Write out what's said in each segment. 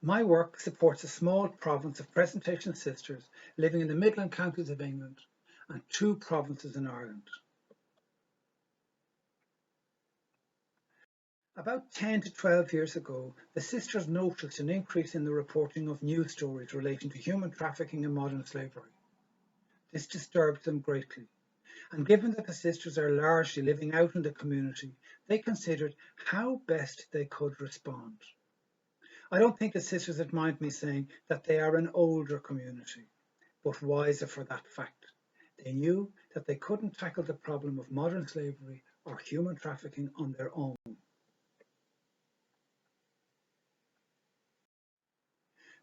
My work supports a small province of Presentation Sisters living in the Midland counties of England and 2 provinces in Ireland. About 10 to 12 years ago, the sisters noticed an increase in the reporting of news stories relating to human trafficking and modern slavery. This disturbed them greatly, and given that the sisters are largely living out in the community, they considered how best they could respond. I don't think the sisters would mind me saying that they are an older community, but wiser for that fact. They knew that they couldn't tackle the problem of modern slavery or human trafficking on their own.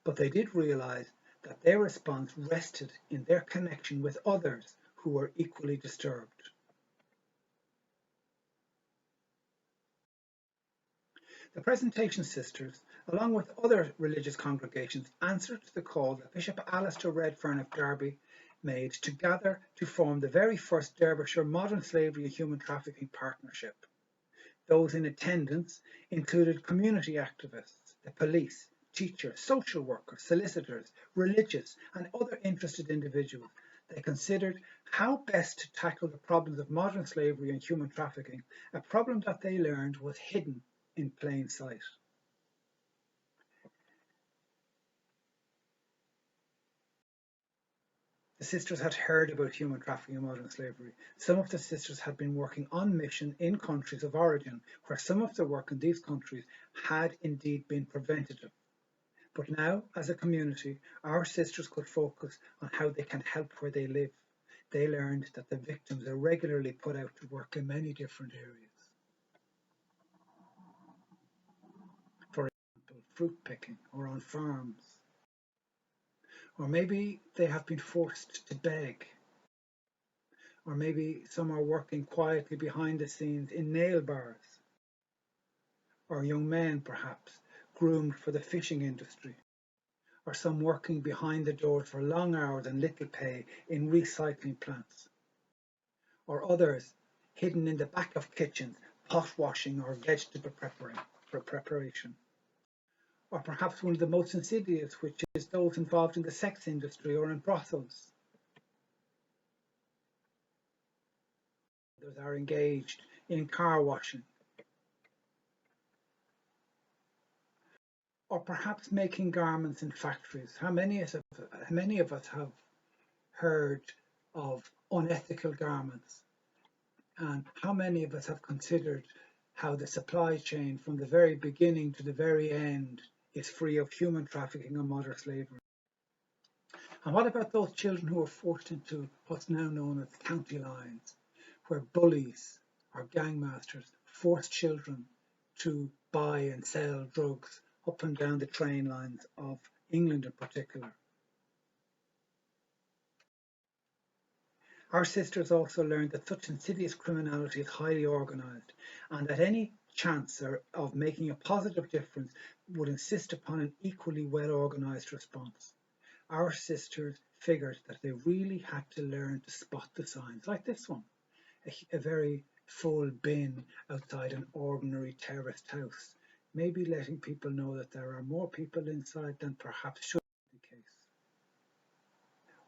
But they did realise that their response rested in their connection with others who were equally disturbed. The Presentation Sisters, along with other religious congregations, answered the call that Bishop Alistair Redfern of Derby made to gather to form the very first Derbyshire Modern Slavery and Human Trafficking Partnership. Those in attendance included community activists, the police, teachers, social workers, solicitors, religious and other interested individuals. They considered how best to tackle the problems of modern slavery and human trafficking, a problem that they learned was hidden in plain sight. The sisters had heard about human trafficking and modern slavery. Some of the sisters had been working on mission in countries of origin, where some of the work in these countries had indeed been preventative. But now, as a community, our sisters could focus on how they can help where they live. They learned that the victims are regularly put out to work in many different areas. For example, fruit picking or on farms. Or maybe they have been forced to beg. Or maybe some are working quietly behind the scenes in nail bars. Or young men, perhaps, groomed for the fishing industry. Or some working behind the doors for long hours and little pay in recycling plants. Or others hidden in the back of kitchens, pot washing or vegetable preparation. Or perhaps one of the most insidious, which is those involved in the sex industry or in brothels. Others are engaged in car washing. Or perhaps making garments in factories. How many of us have heard of unethical garments? And how many of us have considered how the supply chain from the very beginning to the very end is free of human trafficking and modern slavery? And what about those children who are forced into what's now known as county lines, where bullies or gangmasters force children to buy and sell drugs up and down the train lines of England in particular? Our sisters also learned that such insidious criminality is highly organised, and that any chance of making a positive difference would insist upon an equally well organised response. Our sisters figured that they really had to learn to spot the signs, like this one, a very full bin outside an ordinary terraced house, maybe letting people know that there are more people inside than perhaps should be the case.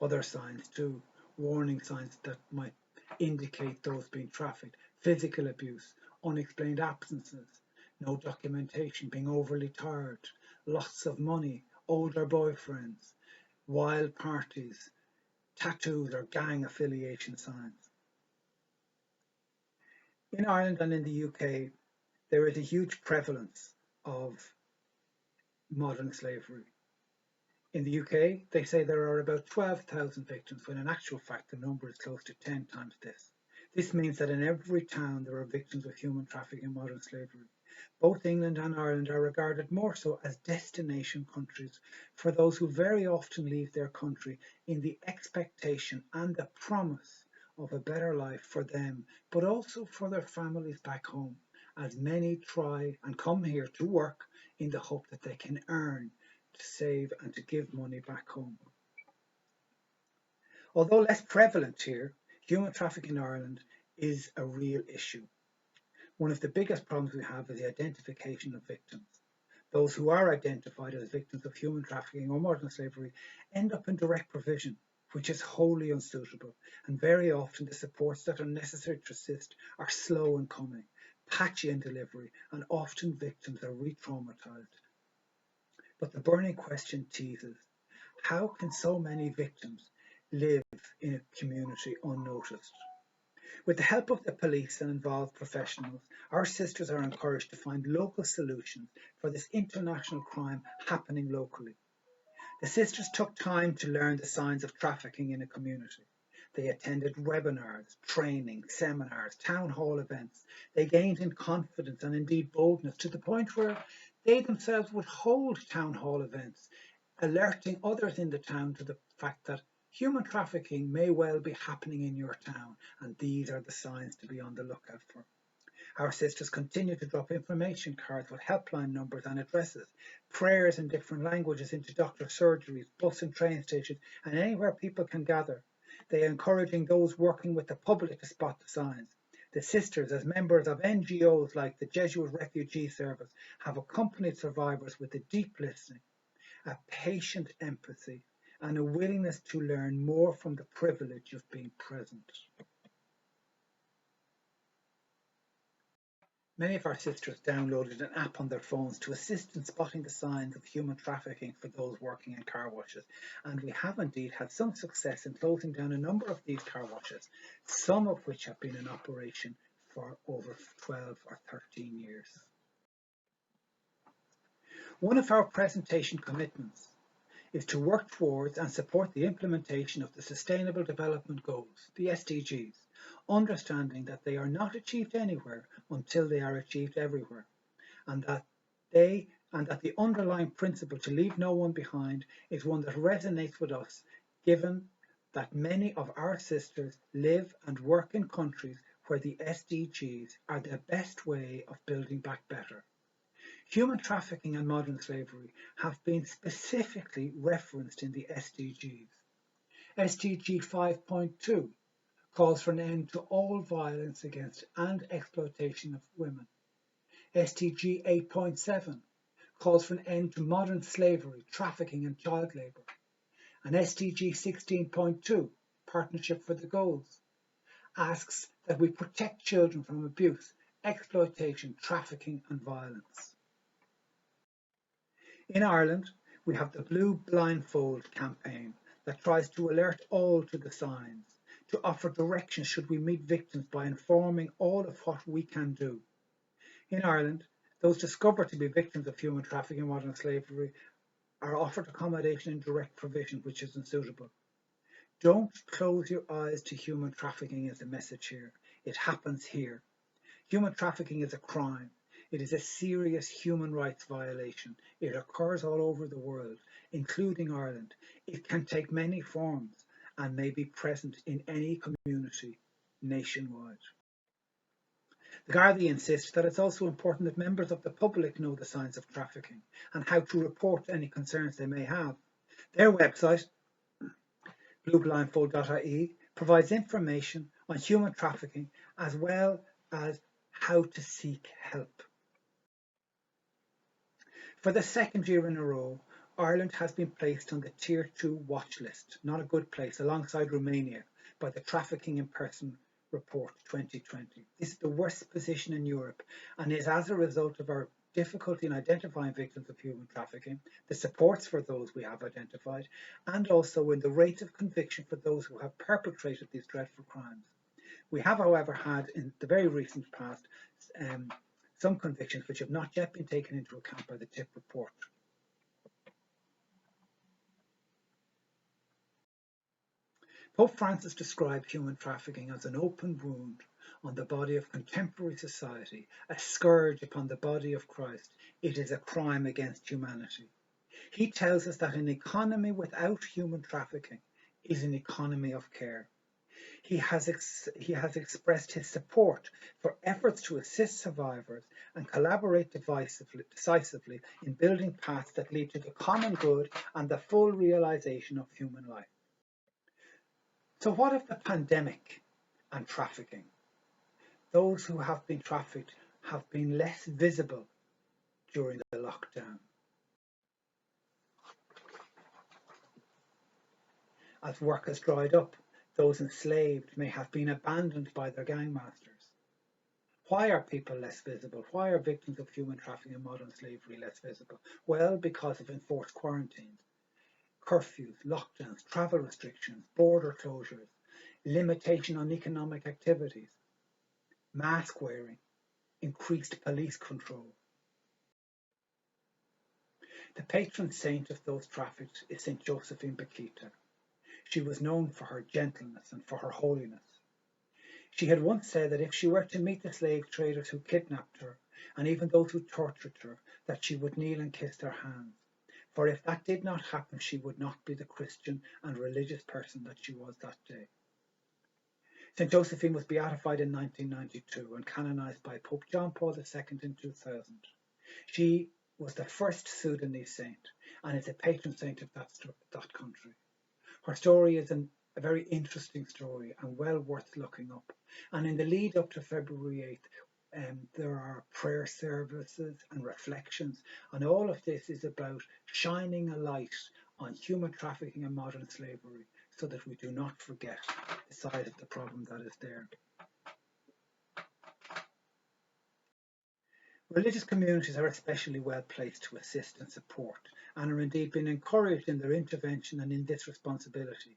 Other signs too, warning signs that might indicate those being trafficked: physical abuse, unexplained absences, no documentation, being overly tired, lots of money, older boyfriends, wild parties, tattoos or gang affiliation signs. In Ireland and in the UK, there is a huge prevalence of modern slavery. In the UK, they say there are about 12,000 victims, when in actual fact the number is close to 10 times this. This means that in every town there are victims of human trafficking and modern slavery. Both England and Ireland are regarded more so as destination countries for those who very often leave their country in the expectation and the promise of a better life for them, but also for their families back home, as many try and come here to work in the hope that they can earn, to save and to give money back home. Although less prevalent here, human trafficking in Ireland is a real issue. One of the biggest problems we have is the identification of victims. Those who are identified as victims of human trafficking or modern slavery end up in direct provision, which is wholly unsuitable, and very often the supports that are necessary to assist are slow in coming, patchy in delivery, and often victims are re-traumatized. But the burning question teases: how can so many victims live in a community unnoticed? With the help of the police and involved professionals, our sisters are encouraged to find local solutions for this international crime happening locally. The sisters took time to learn the signs of trafficking in a community. They attended webinars, training, seminars, town hall events. They gained in confidence and indeed boldness to the point where they themselves would hold town hall events, alerting others in the town to the fact that human trafficking may well be happening in your town, and these are the signs to be on the lookout for. Our sisters continue to drop information cards with helpline numbers and addresses, prayers in different languages into doctor surgeries, bus and train stations, and anywhere people can gather. They are encouraging those working with the public to spot the signs. The sisters, as members of NGOs like the Jesuit Refugee Service, have accompanied survivors with a deep listening, a patient empathy, and a willingness to learn more from the privilege of being present. Many of our sisters downloaded an app on their phones to assist in spotting the signs of human trafficking for those working in car washes, and we have indeed had some success in closing down a number of these car washes, some of which have been in operation for over 12 or 13 years. One of our presentation commitments is to work towards and support the implementation of the Sustainable Development Goals, the SDGs, understanding that they are not achieved anywhere until they are achieved everywhere, and that the underlying principle to leave no one behind is one that resonates with us, given that many of our sisters live and work in countries where the SDGs are the best way of building back better. Human trafficking and modern slavery have been specifically referenced in the SDGs. SDG 5.2 calls for an end to all violence against and exploitation of women. SDG 8.7 calls for an end to modern slavery, trafficking and child labour. And SDG 16.2, Partnership for the Goals, asks that we protect children from abuse, exploitation, trafficking and violence. In Ireland, we have the Blue Blindfold campaign that tries to alert all to the signs, to offer direction should we meet victims by informing all of what we can do. In Ireland, those discovered to be victims of human trafficking and modern slavery are offered accommodation in direct provision, which is unsuitable. Don't close your eyes to human trafficking is the message here. It happens here. Human trafficking is a crime. It is a serious human rights violation. It occurs all over the world, including Ireland. It can take many forms and may be present in any community nationwide. The Gardaí insists that it's also important that members of the public know the signs of trafficking and how to report any concerns they may have. Their website, blueblindfold.ie, provides information on human trafficking as well as how to seek help. For the second year in a row, Ireland has been placed on the Tier 2 watch list, not a good place, alongside Romania, by the Trafficking in Person Report 2020. This is the worst position in Europe and is as a result of our difficulty in identifying victims of human trafficking, the supports for those we have identified, and also in the rate of conviction for those who have perpetrated these dreadful crimes. We have, however, had in the very recent past some convictions which have not yet been taken into account by the TIP report. Pope Francis described human trafficking as an open wound on the body of contemporary society, a scourge upon the body of Christ. It is a crime against humanity. He tells us that an economy without human trafficking is an economy of care. He has expressed his support for efforts to assist survivors and collaborate decisively in building paths that lead to the common good and the full realization of human life. So what of the pandemic and trafficking? Those who have been trafficked have been less visible during the lockdown. As work has dried up, those enslaved may have been abandoned by their gangmasters. Why are people less visible? Why are victims of human trafficking and modern slavery less visible? Well, because of enforced quarantines, curfews, lockdowns, travel restrictions, border closures, limitation on economic activities, mask wearing, increased police control. The patron saint of those trafficked is St. Josephine Bakhita. She was known for her gentleness and for her holiness. She had once said that if she were to meet the slave traders who kidnapped her, and even those who tortured her, that she would kneel and kiss their hands. For if that did not happen, she would not be the Christian and religious person that she was that day. St. Josephine was beatified in 1992 and canonized by Pope John Paul II in 2000. She was the first Sudanese saint and is a patron saint of that country. Her story is a very interesting story and well worth looking up. And in the lead up to February 8th, there are prayer services and reflections, and all of this is about shining a light on human trafficking and modern slavery so that we do not forget the size of the problem that is there. Religious communities are especially well placed to assist and support, and are indeed being encouraged in their intervention and in this responsibility.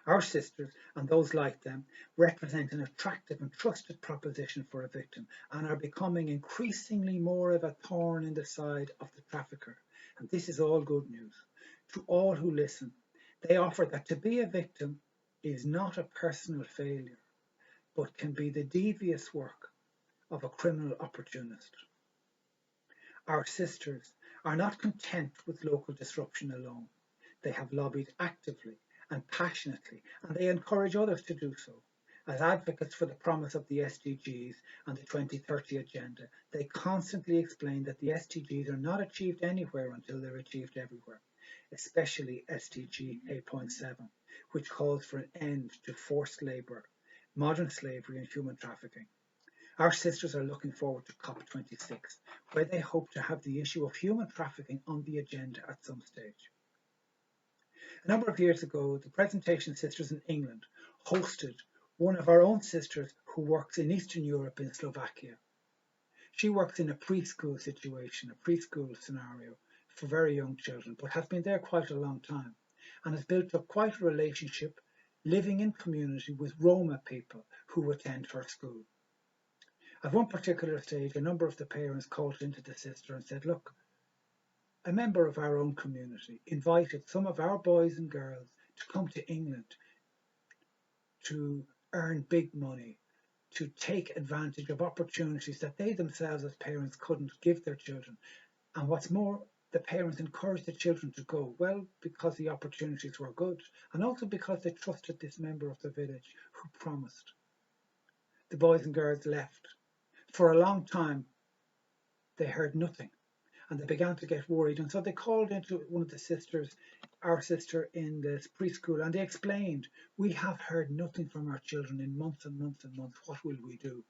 Our sisters, and those like them, represent an attractive and trusted proposition for a victim, and are becoming increasingly more of a thorn in the side of the trafficker. And this is all good news. To all who listen, they offer that to be a victim is not a personal failure, but can be the devious work of a criminal opportunist. Our sisters are not content with local disruption alone. They have lobbied actively and passionately, and they encourage others to do so. As advocates for the promise of the SDGs and the 2030 Agenda, they constantly explain that the SDGs are not achieved anywhere until they're achieved everywhere, especially SDG 8.7, which calls for an end to forced labour, modern slavery and human trafficking. Our sisters are looking forward to COP26, where they hope to have the issue of human trafficking on the agenda at some stage. A number of years ago, the Presentation Sisters in England hosted one of our own sisters who works in Eastern Europe in Slovakia. She works in a preschool situation, a preschool scenario for very young children, but has been there quite a long time and has built up quite a relationship living in community with Roma people who attend her school. At one particular stage, a number of the parents called into the sister and said, look, a member of our own community invited some of our boys and girls to come to England to earn big money, to take advantage of opportunities that they themselves as parents couldn't give their children. And what's more, the parents encouraged the children to go, well, because the opportunities were good, and also because they trusted this member of the village who promised. The boys and girls left. For a long time, they heard nothing, and they began to get worried. And so they called into one of the sisters, our sister in this preschool, and they explained, we have heard nothing from our children in months and months and months. What will we do?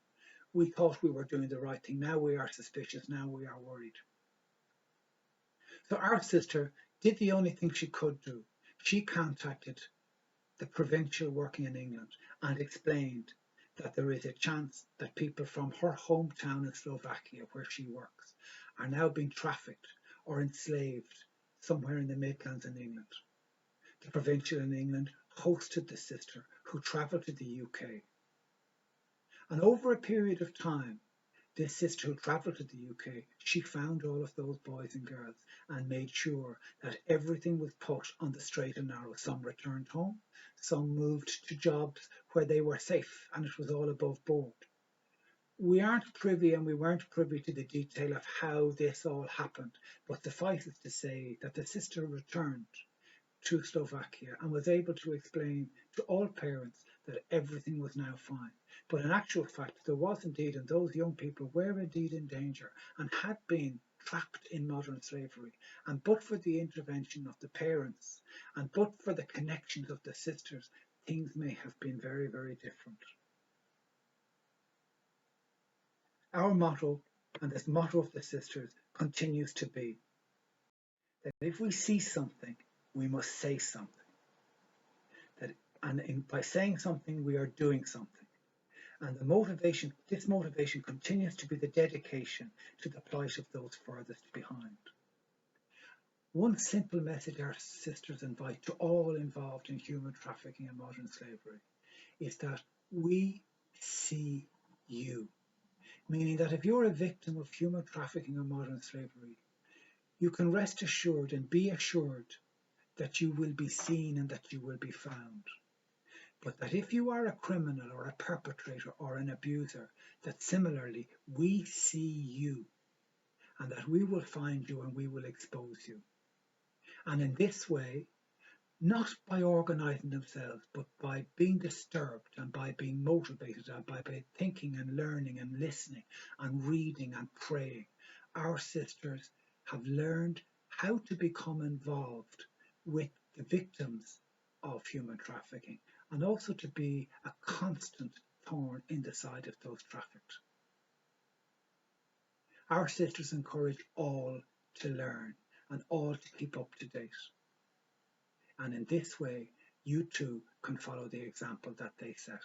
We thought we were doing the right thing. Now we are suspicious. Now we are worried. So our sister did the only thing she could do. She contacted the provincial working in England and explained that there is a chance that people from her hometown in Slovakia, where she works, are now being trafficked or enslaved somewhere in the Midlands in England. The provincial in England hosted the sister, who travelled to the UK. And over a period of time, this sister who travelled to the UK, she found all of those boys and girls and made sure that everything was put on the straight and narrow. Some returned home, some moved to jobs where they were safe, and it was all above board. We aren't privy, and we weren't privy to the detail of how this all happened, but suffice it to say that the sister returned to Slovakia and was able to explain to all parents that everything was now fine. But in actual fact, there was indeed, and those young people were indeed in danger and had been trapped in modern slavery. And but for the intervention of the parents, and but for the connections of the sisters, things may have been very, very different. Our motto, and this motto of the sisters, continues to be that if we see something, we must say something. By saying something, we are doing something. And this motivation continues to be the dedication to the plight of those furthest behind. One simple message our sisters invite to all involved in human trafficking and modern slavery is that we see you. Meaning that if you're a victim of human trafficking or modern slavery, you can rest assured and be assured that you will be seen and that you will be found. But that if you are a criminal or a perpetrator or an abuser, that similarly we see you and that we will find you and we will expose you. And in this way, not by organising themselves, but by being disturbed and by being motivated and by thinking and learning and listening and reading and praying, our sisters have learned how to become involved with the victims of human trafficking and also to be a constant thorn in the side of those trafficked. Our sisters encourage all to learn and all to keep up to date. And in this way, you too can follow the example that they set.